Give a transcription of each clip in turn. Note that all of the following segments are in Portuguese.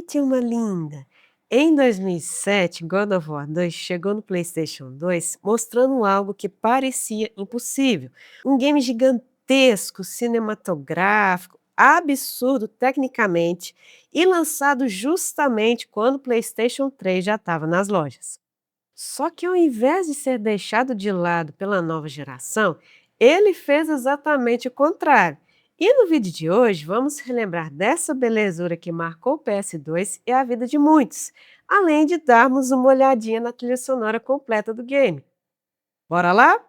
Escute uma linda! Em 2007, God of War 2 chegou no PlayStation 2 mostrando algo que parecia impossível. Um game gigantesco, cinematográfico, absurdo tecnicamente e lançado justamente quando o PlayStation 3 já estava nas lojas. Só que ao invés de ser deixado de lado pela nova geração, ele fez exatamente o contrário. E no vídeo de hoje vamos relembrar dessa belezura que marcou o PS2 e a vida de muitos, além de darmos uma olhadinha na trilha sonora completa do game. Bora lá?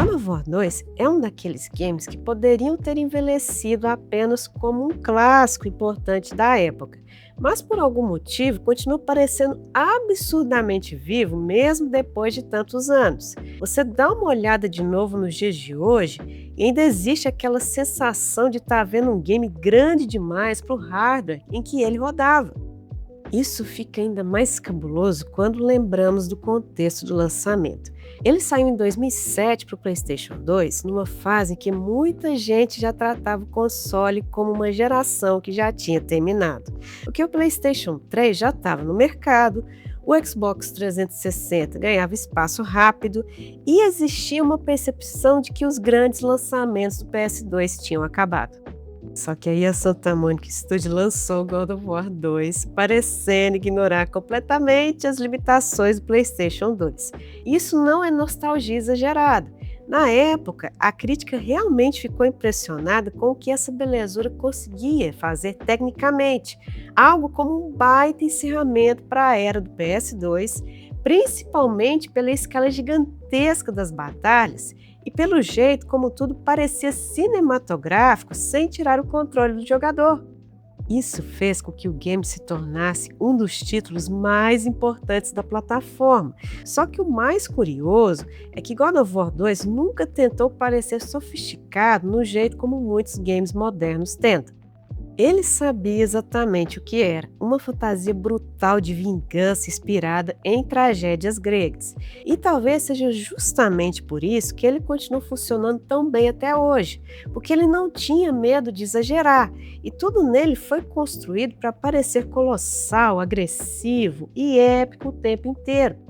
God of War 2 é um daqueles games que poderiam ter envelhecido apenas como um clássico importante da época, mas por algum motivo continua parecendo absurdamente vivo mesmo depois de tantos anos. Você dá uma olhada de novo nos dias de hoje e ainda existe aquela sensação de estar vendo um game grande demais para o hardware em que ele rodava. Isso fica ainda mais cabuloso quando lembramos do contexto do lançamento. Ele saiu em 2007 para o PlayStation 2, numa fase em que muita gente já tratava o console como uma geração que já tinha terminado. Porque o PlayStation 3 já estava no mercado, o Xbox 360 ganhava espaço rápido e existia uma percepção de que os grandes lançamentos do PS2 tinham acabado. Só que aí a Santa Monica Studio lançou God of War 2, parecendo ignorar completamente as limitações do PlayStation 2. Isso não é nostalgia exagerada. Na época, a crítica realmente ficou impressionada com o que essa belezura conseguia fazer tecnicamente, algo como um baita encerramento para a era do PS2, principalmente pela escala gigantesca das batalhas e pelo jeito como tudo parecia cinematográfico sem tirar o controle do jogador. Isso fez com que o game se tornasse um dos títulos mais importantes da plataforma. Só que o mais curioso é que God of War 2 nunca tentou parecer sofisticado no jeito como muitos games modernos tentam. Ele sabia exatamente o que era, uma fantasia brutal de vingança inspirada em tragédias gregas. E talvez seja justamente por isso que ele continuou funcionando tão bem até hoje, porque ele não tinha medo de exagerar, e tudo nele foi construído para parecer colossal, agressivo e épico o tempo inteiro.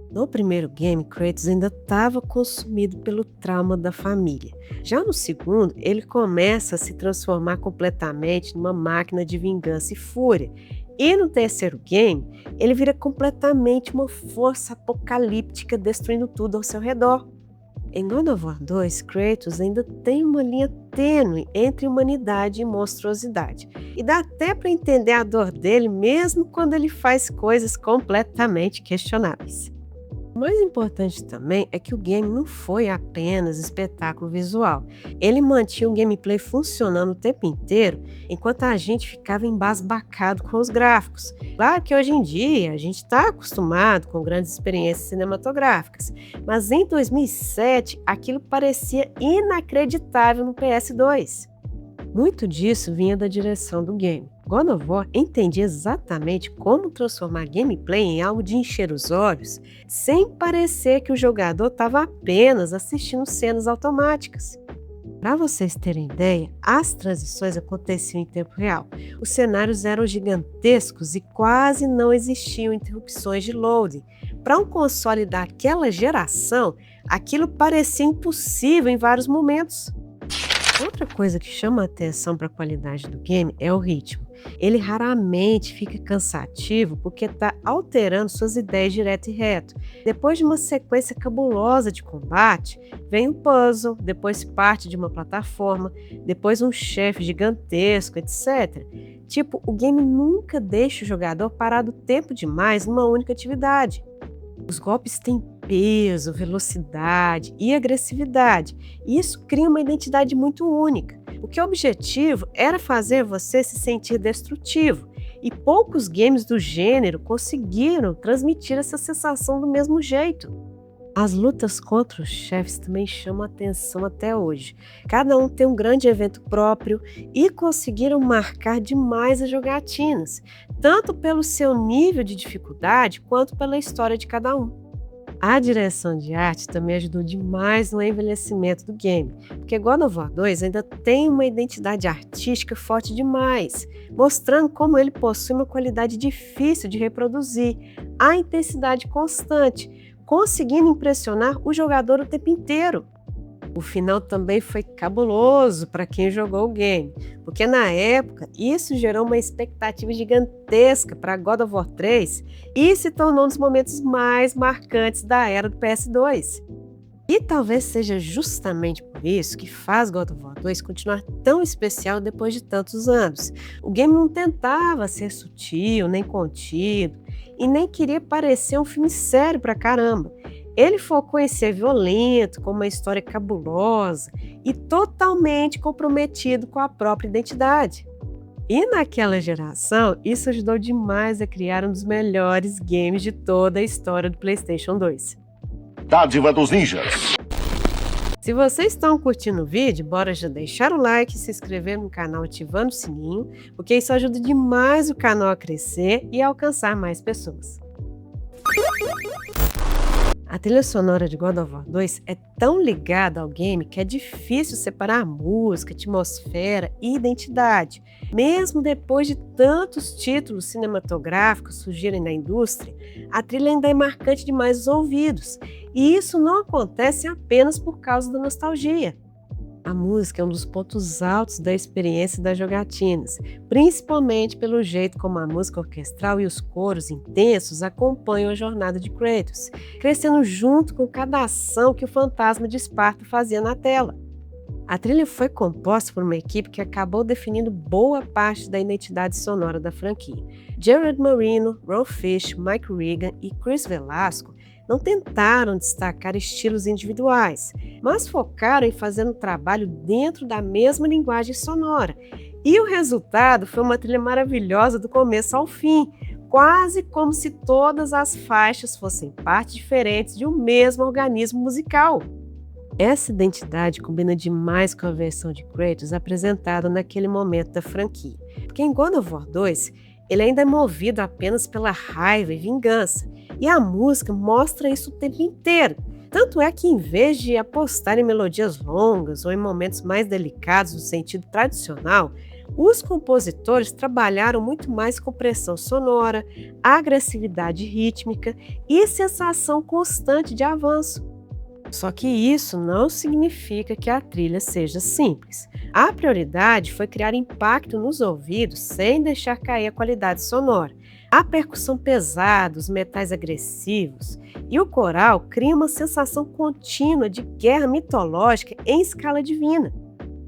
No primeiro game, Kratos ainda estava consumido pelo trauma da família. Já no segundo, ele começa a se transformar completamente numa máquina de vingança e fúria. E no terceiro game, ele vira completamente uma força apocalíptica destruindo tudo ao seu redor. Em God of War 2, Kratos ainda tem uma linha tênue entre humanidade e monstruosidade. E dá até para entender a dor dele mesmo quando ele faz coisas completamente questionáveis. O mais importante também é que o game não foi apenas espetáculo visual. Ele mantinha o gameplay funcionando o tempo inteiro, enquanto a gente ficava embasbacado com os gráficos. Claro que hoje em dia a gente está acostumado com grandes experiências cinematográficas, mas em 2007 aquilo parecia inacreditável no PS2. Muito disso vinha da direção do game. God of War entendia exatamente como transformar gameplay em algo de encher os olhos, sem parecer que o jogador estava apenas assistindo cenas automáticas. Para vocês terem ideia, as transições aconteciam em tempo real. Os cenários eram gigantescos e quase não existiam interrupções de loading. Para um console daquela geração, aquilo parecia impossível em vários momentos. Outra coisa que chama a atenção para a qualidade do game é o ritmo. Ele raramente fica cansativo porque está alterando suas ideias direto e reto. Depois de uma sequência cabulosa de combate, vem um puzzle, depois parte de uma plataforma, depois um chefe gigantesco, etc. Tipo, o game nunca deixa o jogador parado tempo demais numa única atividade. Os golpes têm peso, velocidade e agressividade, e isso cria uma identidade muito única, porque o objetivo era fazer você se sentir destrutivo, e poucos games do gênero conseguiram transmitir essa sensação do mesmo jeito. As lutas contra os chefes também chamam atenção até hoje. Cada um tem um grande evento próprio e conseguiram marcar demais as jogatinas, tanto pelo seu nível de dificuldade quanto pela história de cada um. A direção de arte também ajudou demais no envelhecimento do game, porque God of War 2 ainda tem uma identidade artística forte demais, mostrando como ele possui uma qualidade difícil de reproduzir, a intensidade constante, conseguindo impressionar o jogador o tempo inteiro. O final também foi cabuloso para quem jogou o game, porque na época isso gerou uma expectativa gigantesca para God of War 3 e se tornou um dos momentos mais marcantes da era do PS2. E talvez seja justamente por isso que faz God of War 2 continuar tão especial depois de tantos anos. O game não tentava ser sutil, nem contido, e nem queria parecer um filme sério pra caramba. Ele focou em ser violento, com uma história cabulosa e totalmente comprometido com a própria identidade. E naquela geração, isso ajudou demais a criar um dos melhores games de toda a história do PlayStation 2. Dádiva dos Ninjas. Se vocês estão curtindo o vídeo, bora já deixar o like, se inscrever no canal ativando o sininho, porque isso ajuda demais o canal a crescer e a alcançar mais pessoas. A trilha sonora de God of War 2 é tão ligada ao game que é difícil separar a música, atmosfera e identidade. Mesmo depois de tantos títulos cinematográficos surgirem na indústria, a trilha ainda é marcante demais aos ouvidos. E isso não acontece apenas por causa da nostalgia. A música é um dos pontos altos da experiência das jogatinas, principalmente pelo jeito como a música orquestral e os coros intensos acompanham a jornada de Kratos, crescendo junto com cada ação que o fantasma de Esparta fazia na tela. A trilha foi composta por uma equipe que acabou definindo boa parte da identidade sonora da franquia. Gerard Marino, Ron Fish, Mike Regan e Chris Velasco não tentaram destacar estilos individuais, mas focaram em fazer um trabalho dentro da mesma linguagem sonora. E o resultado foi uma trilha maravilhosa do começo ao fim, quase como se todas as faixas fossem partes diferentes de um mesmo organismo musical. Essa identidade combina demais com a versão de Kratos apresentada naquele momento da franquia, porque em God of War 2 ele ainda é movido apenas pela raiva e vingança, e a música mostra isso o tempo inteiro. Tanto é que, em vez de apostar em melodias longas ou em momentos mais delicados no sentido tradicional, os compositores trabalharam muito mais com pressão sonora, agressividade rítmica e sensação constante de avanço. Só que isso não significa que a trilha seja simples. A prioridade foi criar impacto nos ouvidos sem deixar cair a qualidade sonora. A percussão pesada, os metais agressivos e o coral criam uma sensação contínua de guerra mitológica em escala divina.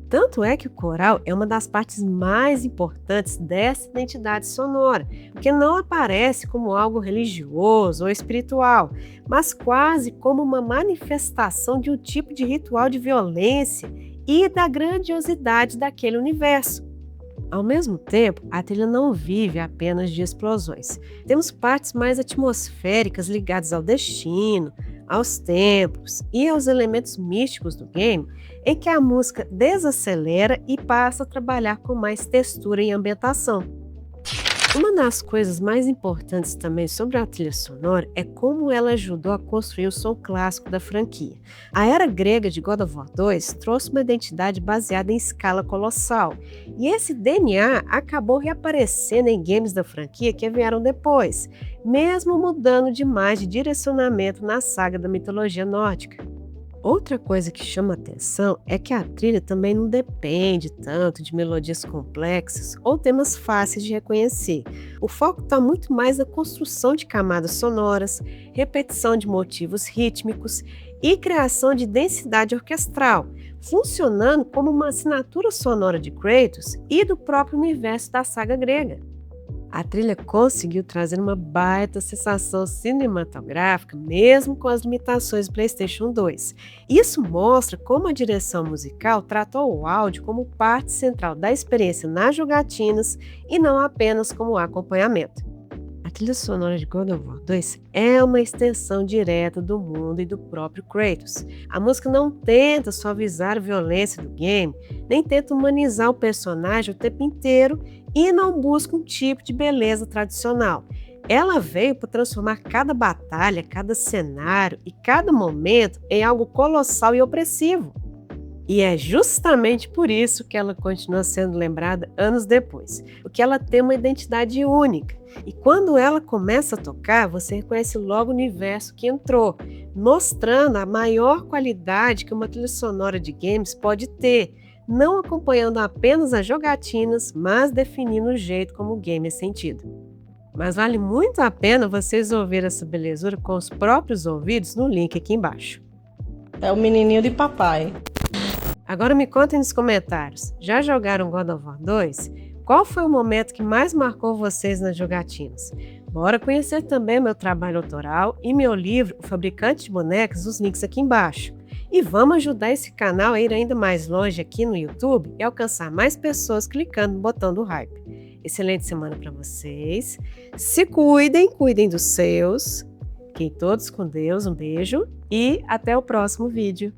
Tanto é que o coral é uma das partes mais importantes dessa identidade sonora, porque não aparece como algo religioso ou espiritual, mas quase como uma manifestação de um tipo de ritual de violência e da grandiosidade daquele universo. Ao mesmo tempo, a trilha não vive apenas de explosões. Temos partes mais atmosféricas ligadas ao destino, aos tempos e aos elementos místicos do game, em que a música desacelera e passa a trabalhar com mais textura e ambientação. Uma das coisas mais importantes também sobre a trilha sonora é como ela ajudou a construir o som clássico da franquia. A era grega de God of War 2 trouxe uma identidade baseada em escala colossal, e esse DNA acabou reaparecendo em games da franquia que vieram depois, mesmo mudando demais de direcionamento na saga da mitologia nórdica. Outra coisa que chama atenção é que a trilha também não depende tanto de melodias complexas ou temas fáceis de reconhecer. O foco está muito mais na construção de camadas sonoras, repetição de motivos rítmicos e criação de densidade orquestral, funcionando como uma assinatura sonora de Kratos e do próprio universo da saga grega. A trilha conseguiu trazer uma baita sensação cinematográfica, mesmo com as limitações do PlayStation 2. Isso mostra como a direção musical tratou o áudio como parte central da experiência nas jogatinas e não apenas como acompanhamento. A trilha sonora de God of War 2 é uma extensão direta do mundo e do próprio Kratos. A música não tenta suavizar a violência do game, nem tenta humanizar o personagem o tempo inteiro e não busca um tipo de beleza tradicional. Ela veio para transformar cada batalha, cada cenário e cada momento em algo colossal e opressivo. E é justamente por isso que ela continua sendo lembrada anos depois, porque ela tem uma identidade única. E quando ela começa a tocar, você reconhece logo o universo que entrou, mostrando a maior qualidade que uma trilha sonora de games pode ter, não acompanhando apenas as jogatinas, mas definindo o jeito como o game é sentido. Mas vale muito a pena vocês ouvirem essa belezura com os próprios ouvidos no link aqui embaixo. É o menininho de papai. Agora me contem nos comentários, já jogaram God of War 2? Qual foi o momento que mais marcou vocês nas jogatinas? Bora conhecer também meu trabalho autoral e meu livro, O Fabricante de Bonecas, os links aqui embaixo. E vamos ajudar esse canal a ir ainda mais longe aqui no YouTube e alcançar mais pessoas clicando no botão do hype. Excelente semana para vocês. Se cuidem, cuidem dos seus. Fiquem todos com Deus, um beijo e até o próximo vídeo.